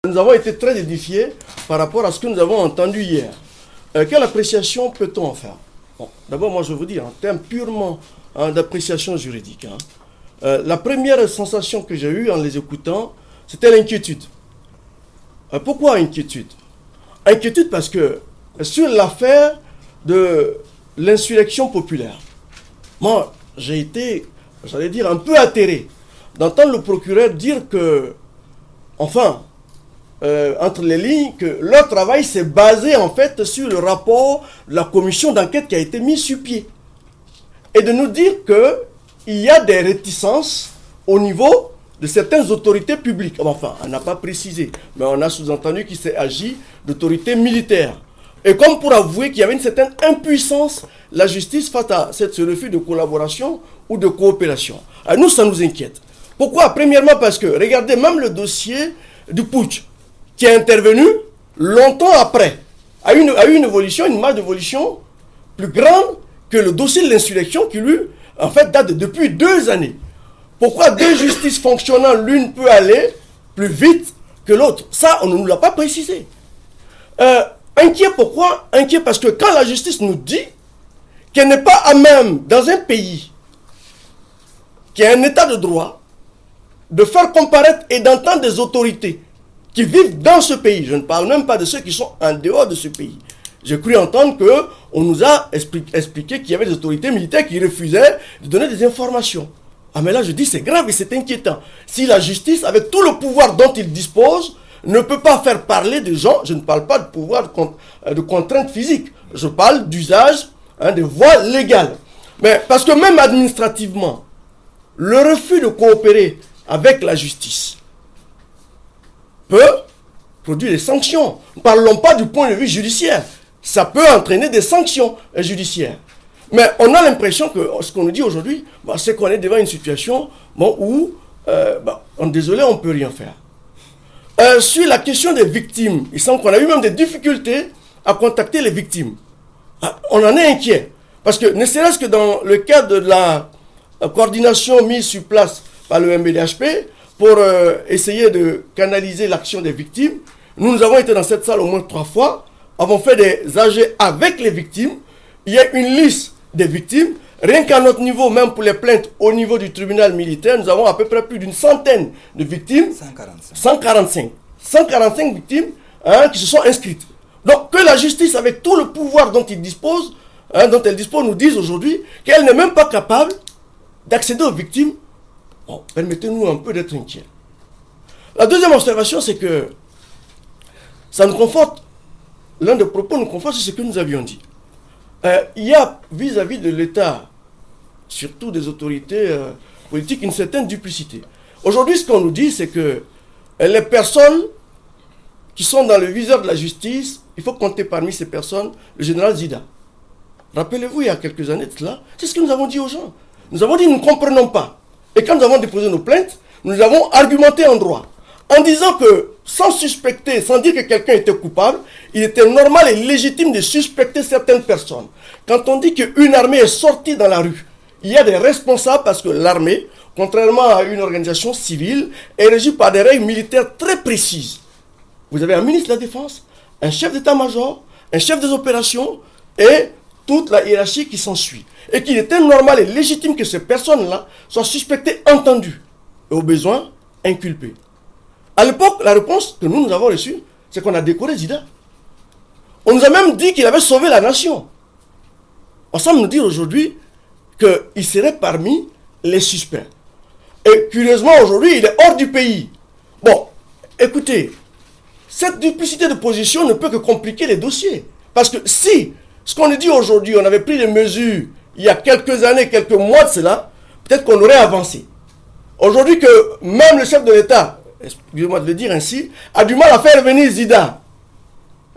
Nous avons été très édifiés par rapport à ce que nous avons entendu hier. Quelle appréciation peut-on en faire? Bon, d'abord, moi, je veux dire, en termes purement d'appréciation juridique, la première sensation que j'ai eue en les écoutant, c'était l'inquiétude. Pourquoi inquiétude? Inquiétude parce que sur l'affaire de l'insurrection populaire, moi, j'ai été, j'allais dire, un peu atterré d'entendre le procureur dire que, enfin, entre les lignes, que leur travail s'est basé en fait sur le rapport de la commission d'enquête qui a été mise sur pied. Et de nous dire qu'il y a des réticences au niveau de certaines autorités publiques. Enfin, on n'a pas précisé, mais on a sous-entendu qu'il s'est agi d'autorités militaires. Et comme pour avouer qu'il y avait une certaine impuissance, la justice face à ce refus de collaboration ou de coopération. Alors nous, ça nous inquiète. Pourquoi? Premièrement parce que, regardez, même le dossier du putsch, qui est intervenu longtemps après, a eu une évolution, une marge d'évolution plus grande que le dossier de l'insurrection qui, lui, en fait, date depuis 2 années. Pourquoi deux justices fonctionnant, l'une peut aller plus vite que l'autre? Ça, on ne nous l'a pas précisé. Inquiet pourquoi? Inquiet parce que quand la justice nous dit qu'elle n'est pas à même, dans un pays qui a un état de droit, de faire comparaître et d'entendre des autorités qui vivent dans ce pays, je ne parle même pas de ceux qui sont en dehors de ce pays. J'ai cru entendre qu'on nous a expliqué qu'il y avait des autorités militaires qui refusaient de donner des informations. Ah mais là je dis c'est grave et c'est inquiétant. Si la justice, avec tout le pouvoir dont il dispose, ne peut pas faire parler des gens, je ne parle pas de pouvoir de contraintes physiques, je parle d'usage des voies légales. Mais parce que même administrativement, le refus de coopérer avec la justice peut produire des sanctions. Ne parlons pas du point de vue judiciaire. Ça peut entraîner des sanctions judiciaires. Mais on a l'impression que ce qu'on nous dit aujourd'hui, c'est qu'on est devant une situation où, désolé, on ne peut rien faire. Sur la question des victimes, il semble qu'on a eu même des difficultés à contacter les victimes. On en est inquiet. Parce que ne serait-ce que dans le cadre de la coordination mise sur place par le MBDHP, pour essayer de canaliser l'action des victimes, nous avons été dans cette salle au moins 3 fois, avons fait des AG avec les victimes. Il y a une liste des victimes. Rien qu'à notre niveau, même pour les plaintes au niveau du tribunal militaire, nous avons à peu près plus d'une centaine de victimes. 145 victimes qui se sont inscrites. Donc que la justice, avec tout le pouvoir dont elle dispose, nous dise aujourd'hui qu'elle n'est même pas capable d'accéder aux victimes. Bon, permettez-nous un peu d'être inquiets. La deuxième observation, c'est que ça nous conforte, l'un des propos nous conforte sur ce que nous avions dit. Il y a vis-à-vis de l'État, surtout des autorités politiques, une certaine duplicité. Aujourd'hui, ce qu'on nous dit, c'est que les personnes qui sont dans le viseur de la justice, il faut compter parmi ces personnes le général Zida. Rappelez-vous, il y a quelques années de cela, c'est ce que nous avons dit aux gens. Nous avons dit, nous ne comprenons pas. Et quand nous avons déposé nos plaintes, nous avons argumenté en droit, en disant que, sans suspecter, sans dire que quelqu'un était coupable, il était normal et légitime de suspecter certaines personnes. Quand on dit qu'une armée est sortie dans la rue, il y a des responsables parce que l'armée, contrairement à une organisation civile, est régie par des règles militaires très précises. Vous avez un ministre de la Défense, un chef d'état-major, un chef des opérations et toute la hiérarchie qui s'ensuit. Et qu'il était normal et légitime que ces personnes-là soient suspectées, entendues, et au besoin, inculpées. À l'époque, la réponse que nous avons reçue, c'est qu'on a décoré Zida. On nous a même dit qu'il avait sauvé la nation. On semble nous dire aujourd'hui qu'il serait parmi les suspects. Et curieusement, aujourd'hui, il est hors du pays. Bon, écoutez, cette duplicité de position ne peut que compliquer les dossiers. Parce que si, ce qu'on nous dit aujourd'hui, on avait pris des mesures il y a quelques années, quelques mois de cela, peut-être qu'on aurait avancé. Aujourd'hui que même le chef de l'État, excusez-moi de le dire ainsi, a du mal à faire venir Zida.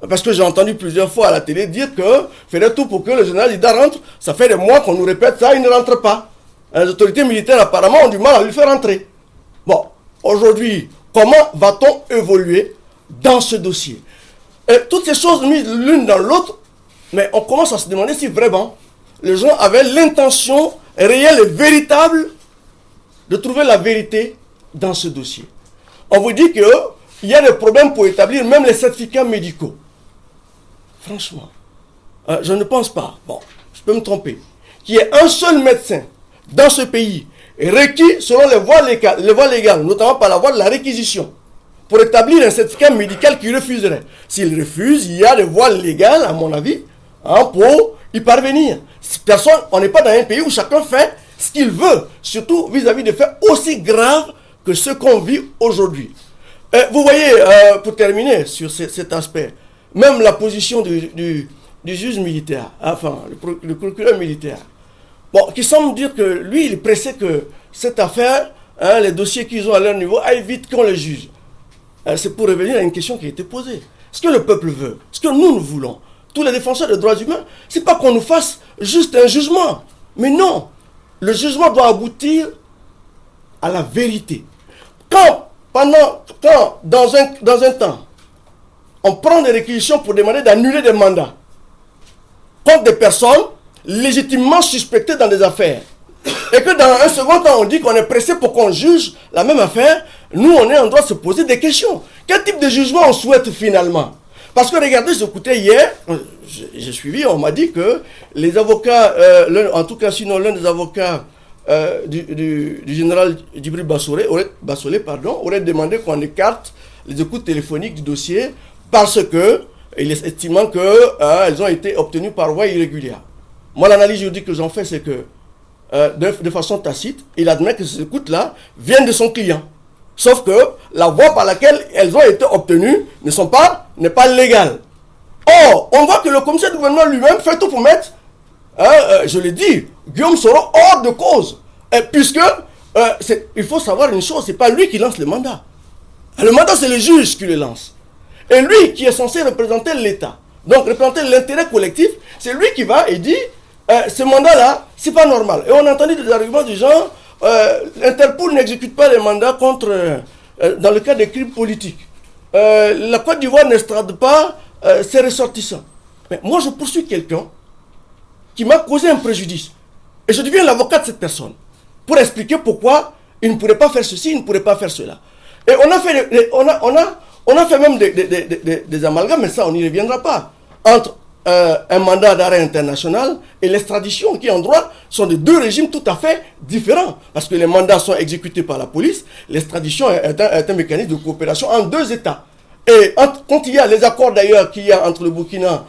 Parce que j'ai entendu plusieurs fois à la télé dire que ferait tout pour que le général Zida rentre. Ça fait des mois qu'on nous répète ça, il ne rentre pas. Les autorités militaires apparemment ont du mal à lui faire entrer. Bon, aujourd'hui, comment va-t-on évoluer dans ce dossier? Et toutes ces choses mises l'une dans l'autre, mais on commence à se demander si vraiment les gens avaient l'intention réelle et véritable de trouver la vérité dans ce dossier. On vous dit que il y a des problèmes pour établir même les certificats médicaux. Franchement, je ne pense pas, bon, je peux me tromper, qu'il y ait un seul médecin dans ce pays requis selon les voies légales, notamment par la voie de la réquisition, pour établir un certificat médical qu'il refuserait. S'il refuse, il y a des voies légales, à mon avis, pour y parvenir. Personne, on n'est pas dans un pays où chacun fait ce qu'il veut, surtout vis-à-vis de faits aussi graves que ceux qu'on vit aujourd'hui. Vous voyez, pour terminer sur cet aspect, même la position du juge militaire, enfin, le procureur militaire, bon, qui semble dire que lui, il est pressé que cette affaire, les dossiers qu'ils ont à leur niveau, aillent vite qu'on les juge. C'est pour revenir à une question qui a été posée. Ce que le peuple veut, ce que nous voulons, tous les défenseurs des droits humains, c'est pas qu'on nous fasse juste un jugement. Mais non, le jugement doit aboutir à la vérité. Quand dans un temps, on prend des réquisitions pour demander d'annuler des mandats contre des personnes légitimement suspectées dans des affaires, et que dans un second temps, on dit qu'on est pressé pour qu'on juge la même affaire, nous, on est en droit de se poser des questions. Quel type de jugement on souhaite finalement? Parce que regardez, j'écoutais hier, j'ai suivi, on m'a dit que les avocats, en tout cas sinon l'un des avocats du général Djibril Bassolé aurait demandé qu'on écarte les écoutes téléphoniques du dossier parce que, il est estimant qu'elles ont été obtenues par voie irrégulière. Moi, l'analyse juridique que j'en fais, c'est que de façon tacite, il admet que ces écoutes-là viennent de son client. Sauf que la voie par laquelle elles ont été obtenues n'est pas légale. Or, on voit que le commissaire du gouvernement lui-même fait tout pour mettre, je l'ai dit, Guillaume Soro hors de cause. Puisque, il faut savoir une chose, c'est pas lui qui lance le mandat. Le mandat, c'est le juge qui le lance. Et lui, qui est censé représenter l'État, donc représenter l'intérêt collectif, c'est lui qui va et dit, ce mandat-là, c'est pas normal. Et on a entendu des arguments du genre, l'Interpol n'exécute pas les mandats dans le cas des crimes politiques. La Côte d'Ivoire n'estrade pas ses ressortissants. Mais moi, je poursuis quelqu'un qui m'a causé un préjudice. Et je deviens l'avocat de cette personne pour expliquer pourquoi il ne pourrait pas faire ceci, il ne pourrait pas faire cela. Et on a fait même des amalgames, mais ça, on n'y reviendra pas, entre un mandat d'arrêt international et l'extradition, qui en droit sont de deux régimes tout à fait différents. Parce que les mandats sont exécutés par la police, l'extradition est un mécanisme de coopération en deux États. Et quand il y a les accords d'ailleurs qu'il y a entre le Burkina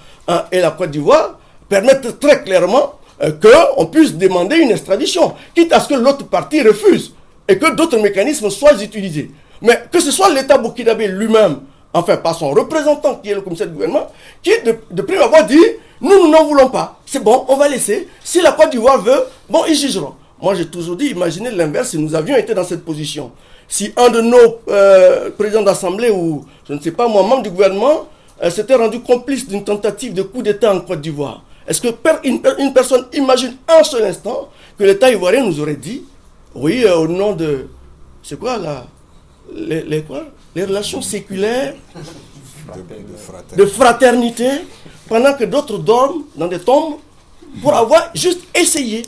et la Côte d'Ivoire, permettent très clairement qu'on puisse demander une extradition, quitte à ce que l'autre partie refuse, et que d'autres mécanismes soient utilisés. Mais que ce soit l'État burkinabé lui-même, enfin par son représentant qui est le commissaire du gouvernement, qui de prime abord dit, nous n'en voulons pas, c'est bon, on va laisser, si la Côte d'Ivoire veut, bon, ils jugeront. Moi j'ai toujours dit, imaginez l'inverse si nous avions été dans cette position. Si un de nos présidents d'assemblée ou, je ne sais pas moi, membre du gouvernement, s'était rendu complice d'une tentative de coup d'État en Côte d'Ivoire, est-ce que une personne imagine un seul instant que l'État ivoirien nous aurait dit, oui, au nom de, c'est quoi là, les relations séculaires de fraternité, pendant que d'autres dorment dans des tombes, pour avoir juste essayé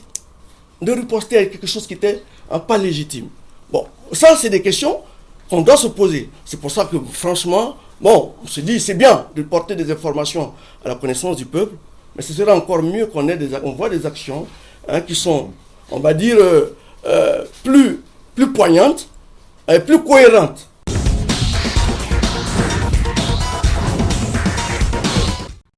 de riposter à quelque chose qui n'était pas légitime. Bon, ça c'est des questions qu'on doit se poser. C'est pour ça que franchement, bon, on se dit c'est bien de porter des informations à la connaissance du peuple, mais ce serait encore mieux qu'on voit des actions qui sont, on va dire, plus poignantes, plus cohérentes